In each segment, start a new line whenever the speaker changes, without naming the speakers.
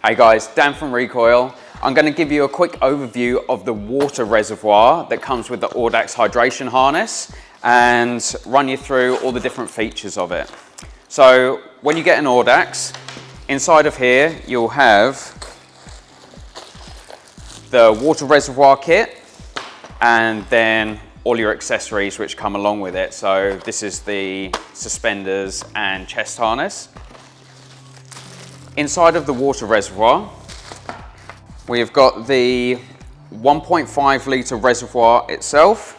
Hey guys, Dan from Reecoil. I'm going to give you a quick overview of the water reservoir that comes with the AUDAX Hydration Harness and run you through all the different features of it. So when you get an AUDAX, inside of here you'll have the water reservoir kit and then all your accessories which come along with it. So this is the suspenders and chest harness. Inside of the water reservoir, we've got the 1.5 litre reservoir itself.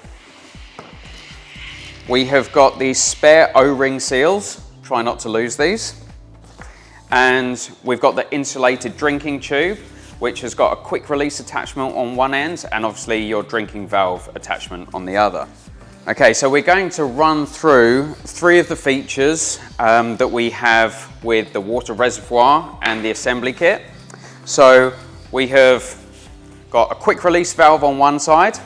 We have got these spare O-ring seals, try not to lose these. And we've got the insulated drinking tube, which has got a quick release attachment on one end and obviously your drinking valve attachment on the other. Okay, so we're going to run through three of the features that we have with the water reservoir and the assembly kit. So we have got a quick release valve on one side.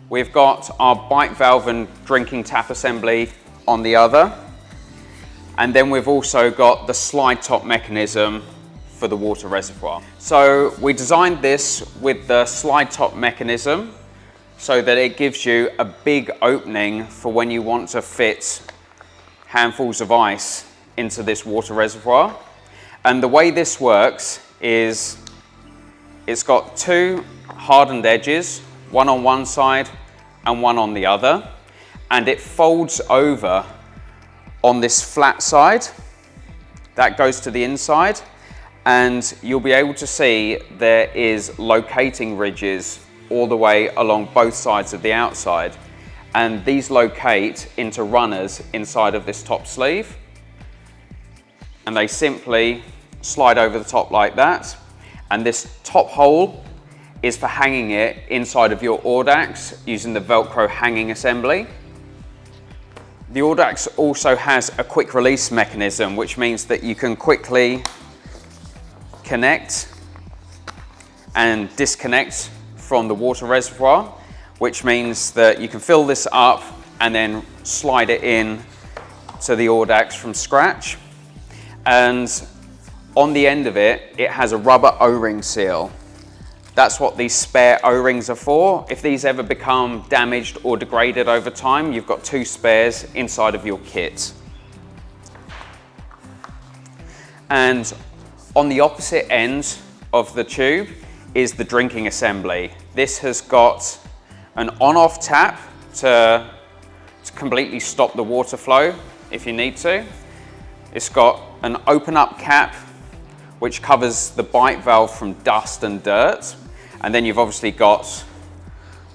We've got our bite valve and drinking tap assembly on the other. And then we've also got the slide top mechanism for the water reservoir. So we designed this with the slide top mechanism so that it gives you a big opening for when you want to fit handfuls of ice into this water reservoir. And the way this works is it's got two hardened edges, one on one side and one on the other, and it folds over on this flat side. That goes to the inside, and you'll be able to see there is locating ridges all the way along both sides of the outside, and these locate into runners inside of this top sleeve, and they simply slide over the top like that. And this top hole is for hanging it inside of your AUDAX using the Velcro hanging assembly. The AUDAX also has a quick release mechanism, which means that you can quickly connect and disconnect from the water reservoir, which means that you can fill this up and then slide it in to the AUDAX from scratch. And on the end of it, it has a rubber O-ring seal. That's what these spare O-rings are for. If these ever become damaged or degraded over time, you've got two spares inside of your kit. And on the opposite end of the tube is the drinking assembly. This has got an on-off tap to completely stop the water flow if you need to. It's got an open-up cap which covers the bite valve from dust and dirt. And then you've obviously got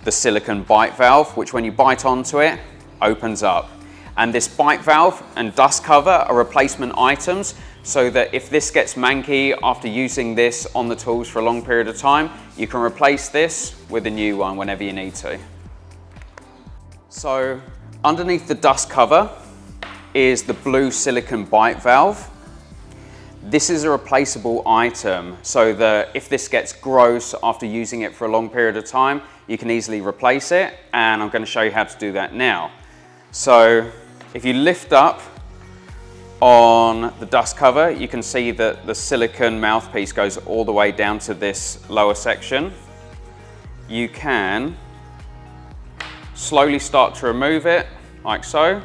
the silicone bite valve, which when you bite onto it, opens up. And this bite valve and dust cover are replacement items, so that if this gets manky after using this on the tools for a long period of time, you can replace this with a new one whenever you need to. So underneath the dust cover is the blue silicone bite valve. This is a replaceable item, so that if this gets gross after using it for a long period of time, you can easily replace it, and I'm going to show you how to do that now. So if you lift up on the dust cover, you can see that the silicone mouthpiece goes all the way down to this lower section. You can slowly start to remove it, like so,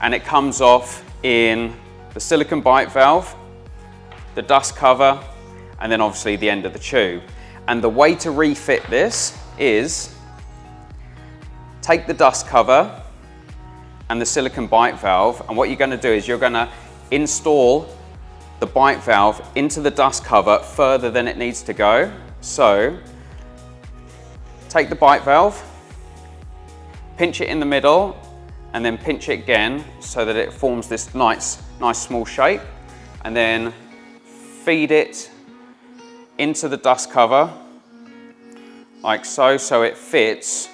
and it comes off in the silicone bite valve, the dust cover, and then obviously the end of the tube. And the way to refit this is take the dust cover and the silicone bite valve, and what you're going to do is you're going to install the bite valve into the dust cover further than it needs to go. So take the bite valve, pinch it in the middle, and then pinch it again so that it forms this nice small shape, and then feed it into the dust cover like so, so it fits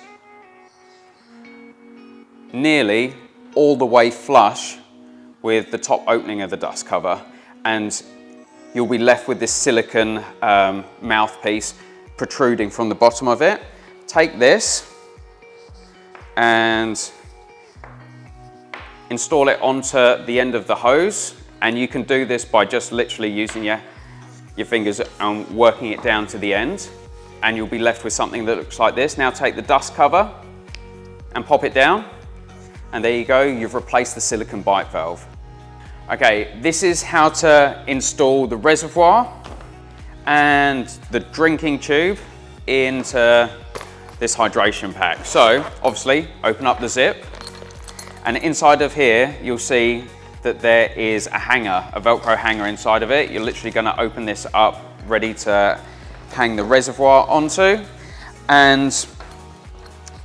nearly all the way flush with the top opening of the dust cover, and you'll be left with this silicone mouthpiece protruding from the bottom of it. Take this and install it onto the end of the hose And you can do this by just literally using your fingers and working it down to the end. And you'll be left with something that looks like this. Now take the dust cover and pop it down. And there you go, you've replaced the silicone bite valve. Okay, this is how to install the reservoir and the drinking tube into this hydration pack. So obviously open up the zip, and inside of here you'll see that there is a hanger, a Velcro hanger inside of it. You're literally going to open this up ready to hang the reservoir onto. And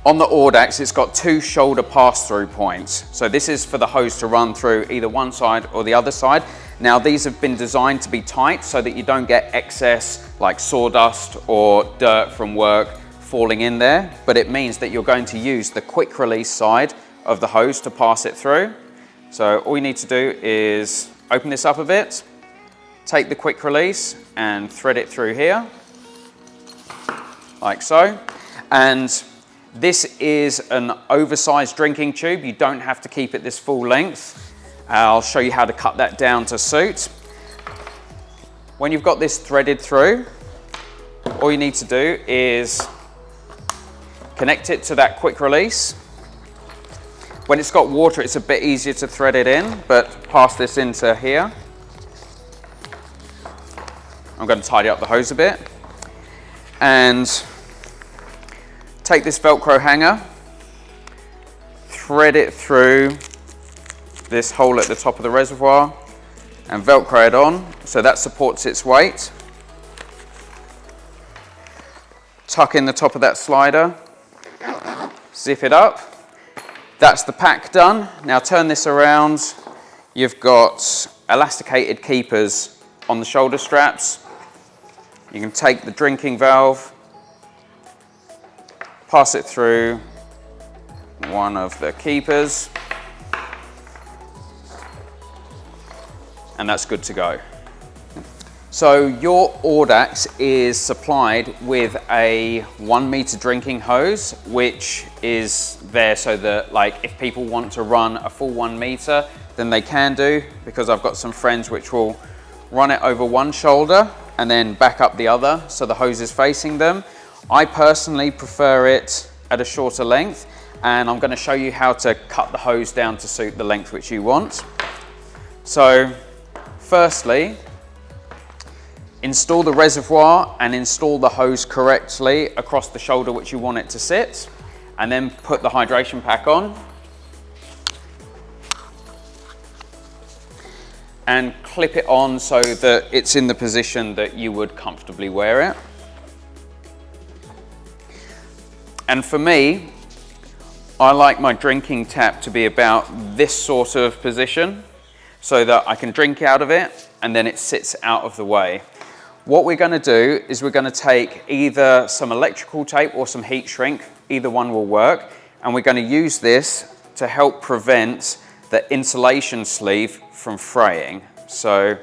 on the AUDAX, it's got 2 shoulder pass-through points. So this is for the hose to run through either one side or the other side. Now these have been designed to be tight so that you don't get excess like sawdust or dirt from work falling in there, but it means that you're going to use the quick release side of the hose to pass it through. So all you need to do is open this up a bit, take the quick release and thread it through here, like so. And this is an oversized drinking tube. You don't have to keep it this full length. I'll show you how to cut that down to suit. When you've got this threaded through, all you need to do is connect it to that quick release. When it's got water, it's a bit easier to thread it in, but pass this into here. I'm going to tidy up the hose a bit. And take this Velcro hanger, thread it through this hole at the top of the reservoir and Velcro it on so that supports its weight. Tuck in the top of that slider, zip it up. That's the pack done. Now turn this around. You've got elasticated keepers on the shoulder straps. You can take the drinking valve, pass it through one of the keepers, and that's good to go. So your AUDAX is supplied with a 1 meter drinking hose, which is there so that like if people want to run a full 1 meter, then they can do, because I've got some friends which will run it over one shoulder and then back up the other so the hose is facing them. I personally prefer it at a shorter length, and I'm going to show you how to cut the hose down to suit the length which you want. So firstly, install the reservoir and install the hose correctly across the shoulder which you want it to sit, and then put the hydration pack on and clip it on so that it's in the position that you would comfortably wear it. And for me, I like my drinking tap to be about this sort of position so that I can drink out of it and then it sits out of the way. What we're going to do is we're going to take either some electrical tape or some heat shrink, either one will work, and we're going to use this to help prevent the insulation sleeve from fraying. So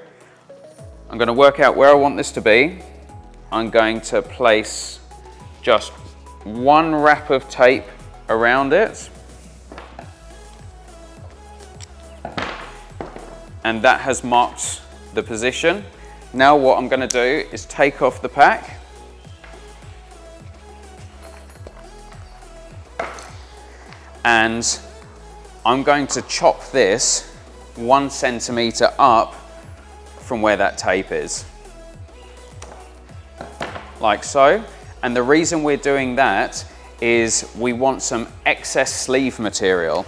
I'm going to work out where I want this to be. I'm going to place just one wrap of tape around it, and that has marked the position. Now what I'm going to do is take off the pack and I'm going to chop this 1 centimeter up from where that tape is, like so. And the reason we're doing that is we want some excess sleeve material.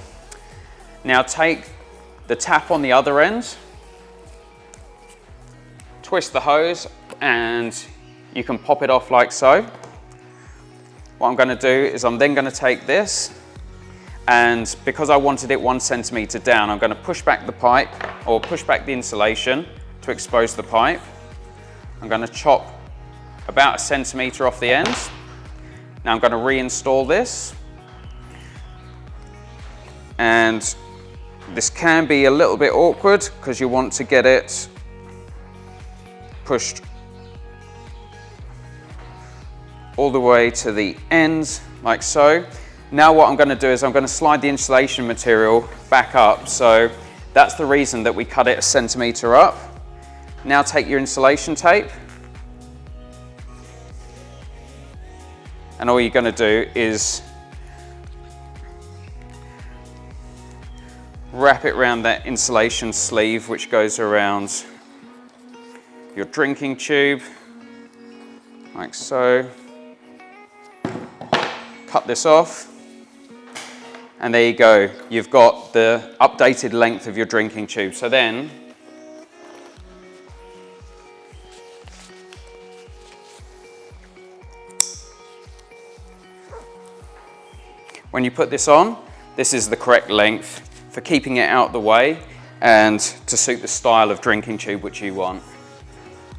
Now take the tap on the other end, twist the hose, and you can pop it off like so. What I'm going to do is I'm then going to take this, and because I wanted it 1 centimeter down, I'm going to push back the pipe or push back the insulation to expose the pipe. I'm going to chop about 1 centimeter off the ends. Now I'm going to reinstall this, and this can be a little bit awkward because you want to get it pushed all the way to the ends like so. Now what I'm going to do is I'm going to slide the insulation material back up so That's the reason that we cut it 1 centimetre up. Now take your insulation tape, and all you're going to do is wrap it around that insulation sleeve, which goes around your drinking tube, like so. Cut this off, and there you go. You've got the updated length of your drinking tube. So then, when you put this on, this is the correct length for keeping it out of the way and to suit the style of drinking tube which you want.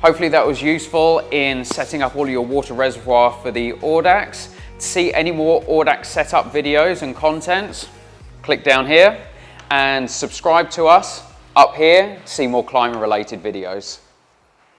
Hopefully that was useful in setting up all your water reservoir for the AUDAX. To see any more AUDAX setup videos and contents, click down here and subscribe to us up here to see more climate related videos.